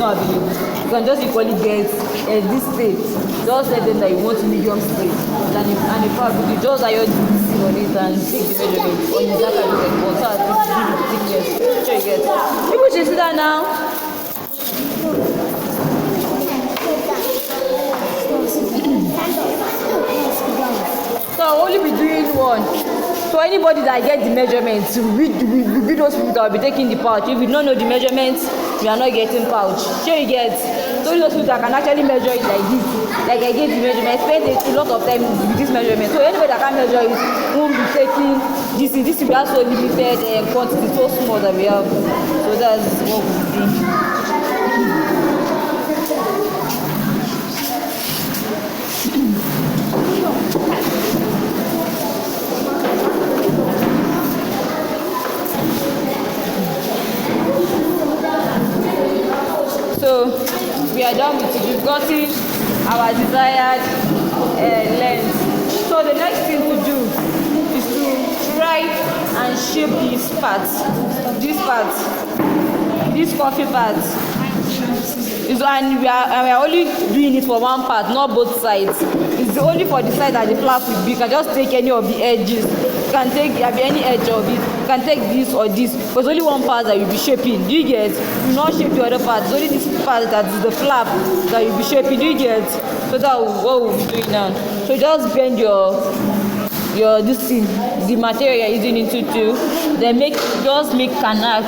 not available, you can just equally get this straight. Just let them that you want medium straight and the fabric, you just iron this thing on it and take the measurement on that fabric and so as to give the thickness. Sure you get. People should see that now. So I'll only be doing one. So anybody that gets the measurements, we those people that will be taking the pouch. If you don't know the measurements, you are not getting pouch. Sure you get. So those people that can actually measure it like this, like I gave the measurement, spend a lot of time with this measurement. So anybody that can measure it won't be taking this. This will be also limited quantity, so small that we have. So that's what we do. So we are done with it. We've gotten our desired length. So the next thing to do is to try and shape these parts. This coffee part. And we are only doing it for one part, not both sides. It's only for the side that the flap will be. You can just take any of the edges. You can take any edge of it. You can take this or this. But it's only one part that you'll be shaping. Do you get? You not shape the other part. It's only this part that is the flap that you'll be shaping. Do you get? So that's what we'll be doing now. So just bend your this thing, the material you're using into two. Then just make canal.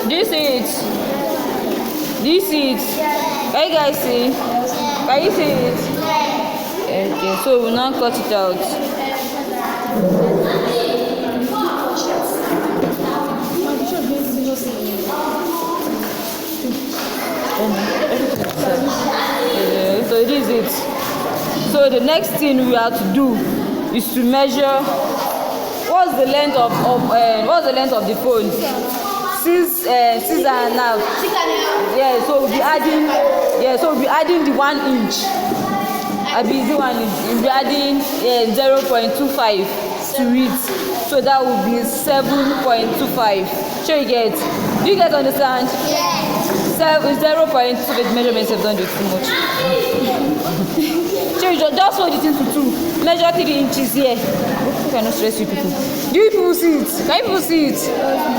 This is can you guys see? Can you see it? Okay, so we'll now cut it out. So this is it. So the next thing we have to do is to measure what's the length of the phone. 6 and a half. Yeah, so we'll be adding the 1 inch. We'll be adding 0.25 to it. So that will be 7.25. Sure you get? Do you guys understand? Yes. 0.2 measurements have done it too much. Sure, you just hold it into 2. Measure 3 inches here. I cannot stress you people. Do you people see it? Can you people see it?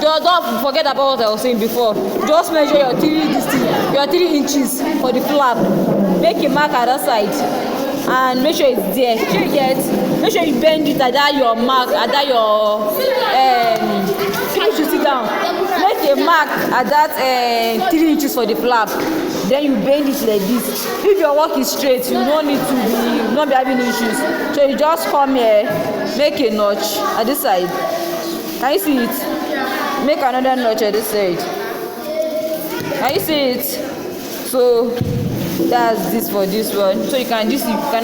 Don't forget about what I was saying before. Just measure your 3 inches for the flap. Make a mark at that side and make sure it's there. Sure you get? Make sure you bend it at that your mark, at that your you should sit down. Make a mark at that 3 inches for the flap. Then you bend it like this. If your work is straight, you don't need to not be having issues. So you just come here, make a notch at this side. Can you see it? Make another notch at this side. Can you see it? So that's this for this one. So you can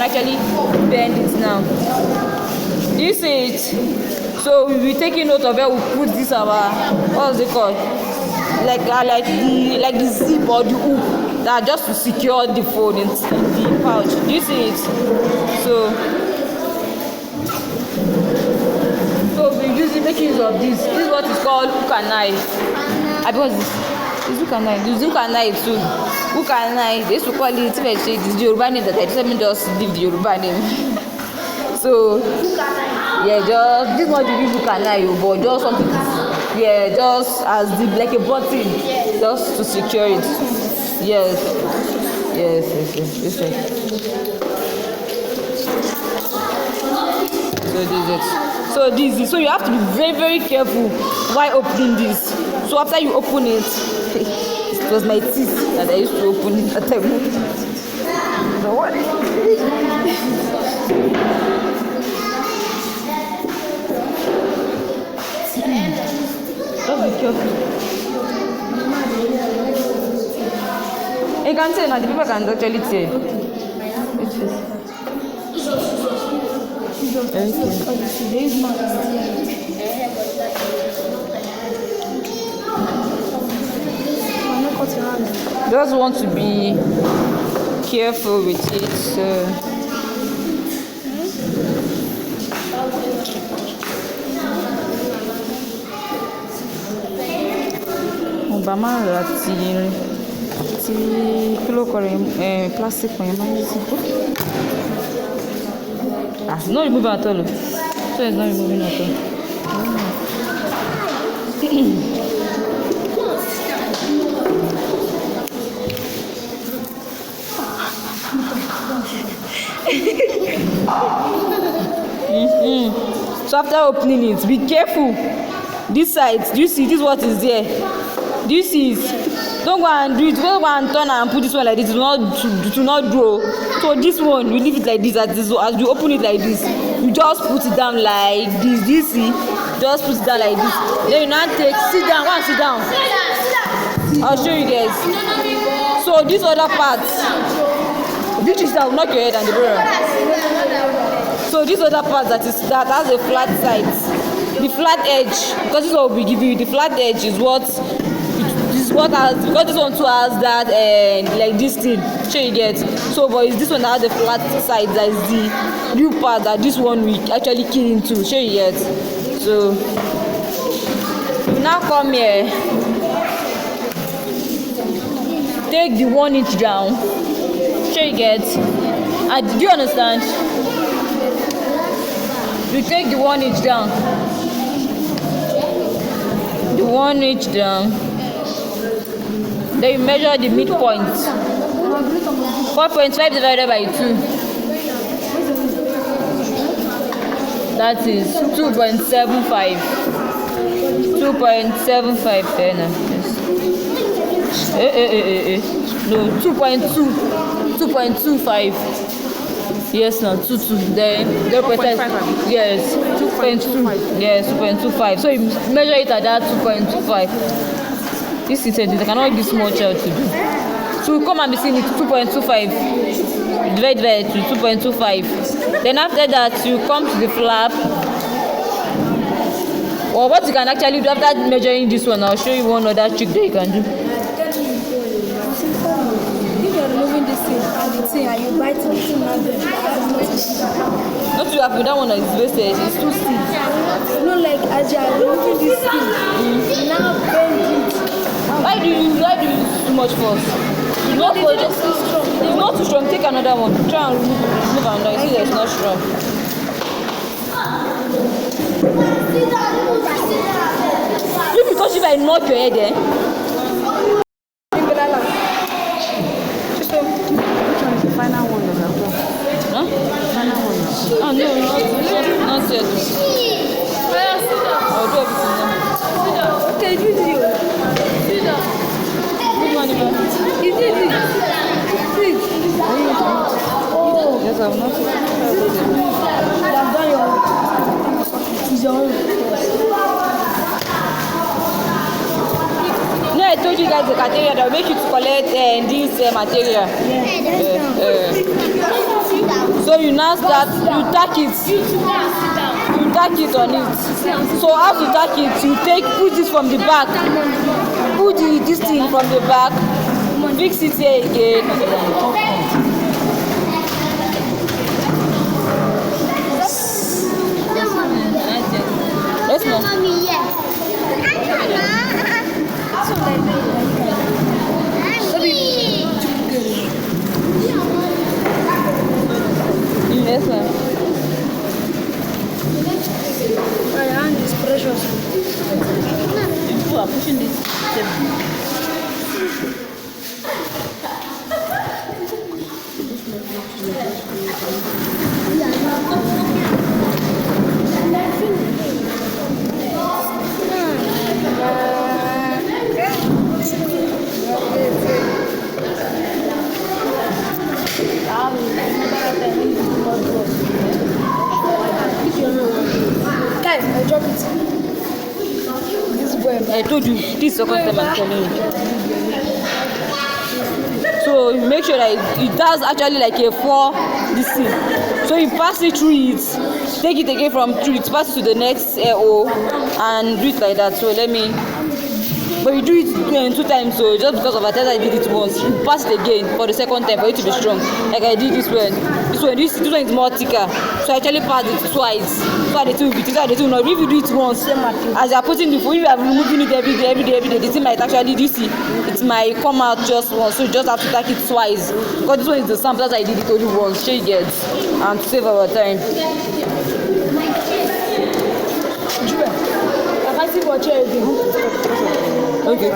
actually bend it now. Do you see it? So we'll be taking note of where we put this what's it called? Like the zip or the hook. That just to secure the phone in the pouch. Do you see it? So we make use of this. This is what is called hook and knife. Because it's hook and knife. This hook and knife too. Hook and knife. They used to call it. This is the Yoruba name that I decided just leave the Yoruba name. So yeah, just this is not the real hook and knife, but just something. Yeah, just as like a button, just to secure it. Yes. This way. So you have to be very, very careful while opening this. So after you open it, it was my teeth that I used to open it at the moment. So what? Just be careful. You can say now, the people can actually say. Just want to be careful with it. bàmá rà ti kilo kọrẹ plastic for your mind. It's not removing at all. So it's not removing at all. So after opening it, be careful. This side, do you see? This is what is there. Do you see it? Don't go and do it. Don't go and turn and put this one like this. Do not draw. So this one, you leave it like this. As you open it like this, you just put it down like this. Do you see? Just put it down like this. Then you now take. Sit down. Go and sit down. I'll show you guys. So this other part, which is that will knock your head and the mirror. So this other part that has a flat side, the flat edge, because this is what we'll be giving you. The flat edge is what has, because this one too has that like this thing. Sure you get. So but it's this one that has the flat side, that is the new part that this one we actually kill into. Sure you get. So you now come here. Take the 1 inch down. Sure you get. And do you understand? You take the 1 inch down. The 1 inch down. Then you measure the midpoint. 4.5 divided by 2. That is 2.75. 2.75 then. No, 2.2. 2.25. Yes, no, 2.2. Then 0.5. Yes, 2.2. Yes, 2.25. So you measure it at that 2.25. This is it. I cannot be small child to do. So come and be seeing it 2.25. Divide by 2.25. Then after that, you come to the flap. Or what you can actually do after measuring this one, I'll show you one other trick that you can do. And you bite it, not too happy, that one is wasted. It's too stiff. No, like as you are removing this skin, now bend it. Why do you use too much force? It's not too strong. It's not too strong. Take another one. Try and remove another. You see that it's not strong. If you touch it, I knock your head there. Final one of the Huh? final one. Oh no, not yet. I'll do everything now. Okay, do it. Good morning, man. You did it. Sit. Oh. Yes, I will not. You have done your own. It's your own. No, I told you guys the criteria that will make you to collect this material. So you now start, you tack it. You tack it on it. So after you tack it, you put this from the back. Put this thing from the back. Fix it here again. Yes, ma'am. Yes, ma'am. My hand is precious. You are pushing this table. Guys, I drop it. This boy. I told you, this is the second time I'm telling you. So you make sure that it does actually like a 4 this thing. So you pass it through it, take it again from through it, pass it to the next O and do it like that. So let me But you do it 2 times, so just because of that I did it once, you pass it again for the second time for it to be strong. Like I did this one. This one is more thicker. So I actually passed it twice. So the two will be thicker, the two not. If you do it once, as you are putting the food, if you are removing it every day, the thing might actually, you see, it might come out just once. So you just have to take it twice. Because this one is the sample that I did it only once. She gets and to save our time. I can't see what you're doing. Okay.